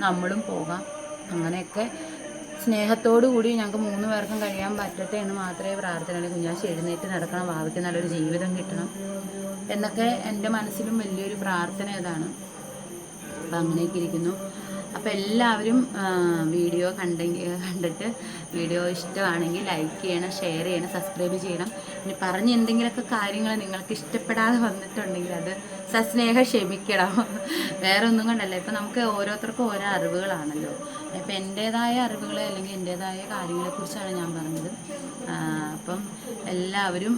നമ്മളും പോകാം. അങ്ങനെയൊക്കെ സ്നേഹത്തോടു കൂടി ഞങ്ങൾക്ക് 3 പേർക്കും കഴിയാൻ പറ്റട്ടെ എന്ന് മാത്രമേ പ്രാർത്ഥനയുള്ളൂ. കുഞ്ഞാച്ചി എഴുന്നേറ്റ് നടക്കണം, വാവയ്ക്ക് നല്ലൊരു ജീവിതം കിട്ടണം എന്നൊക്കെ എൻ്റെ മനസ്സിലും വലിയൊരു പ്രാർത്ഥന അതാണ്. അപ്പം അങ്ങനെയൊക്കെ ഇരിക്കുന്നു. അപ്പോൾ എല്ലാവരും വീഡിയോ കണ്ടിട്ട് വീഡിയോ ഇഷ്ടമാണെങ്കിൽ ലൈക്ക് ചെയ്യണം, ഷെയർ ചെയ്യണം, സബ്സ്ക്രൈബ് ചെയ്യണം. ഇനി പറഞ്ഞ് എന്തെങ്കിലുമൊക്കെ കാര്യങ്ങൾ നിങ്ങൾക്ക് ഇഷ്ടപ്പെടാതെ വന്നിട്ടുണ്ടെങ്കിൽ അത് സസ്നേഹം ക്ഷമിക്കണം. വേറെ ഒന്നും കൊണ്ടല്ല. ഇപ്പം നമുക്ക് ഓരോരുത്തർക്കും ഓരോ അറിവുകളാണല്ലോ. ഇപ്പം എൻ്റേതായ അറിവുകൾ അല്ലെങ്കിൽ എൻ്റേതായ കാര്യങ്ങളെക്കുറിച്ചാണ് ഞാൻ പറഞ്ഞത്. അപ്പം എല്ലാവരും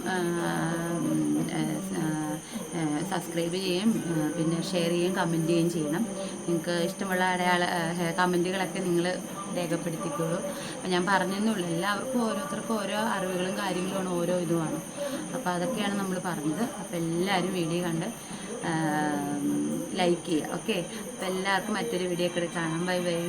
സബ്സ്ക്രൈബ് ചെയ്യുകയും പിന്നെ ഷെയർ ചെയ്യുകയും കമൻറ്റ് ചെയ്യുകയും ചെയ്യണം. നിങ്ങൾക്ക് ഇഷ്ടമുള്ള കമൻറ്റുകളൊക്കെ നിങ്ങൾ രേഖപ്പെടുത്തിക്കോളൂ. അപ്പം ഞാൻ പറഞ്ഞെന്നുള്ളൂ, എല്ലാവർക്കും ഓരോരുത്തർക്കും ഓരോ അറിവുകളും കാര്യങ്ങളുമാണ്, ഓരോ ഇതുമാണ്. അപ്പോൾ അതൊക്കെയാണ് നമ്മൾ പറഞ്ഞത്. അപ്പോൾ എല്ലാവരും വീഡിയോ കണ്ട് ലൈക്ക് ചെയ്യുക. ഓക്കെ, അപ്പോൾ എല്ലാവർക്കും മറ്റൊരു വീഡിയോ ഒക്കെ കാണാം. Bye bye.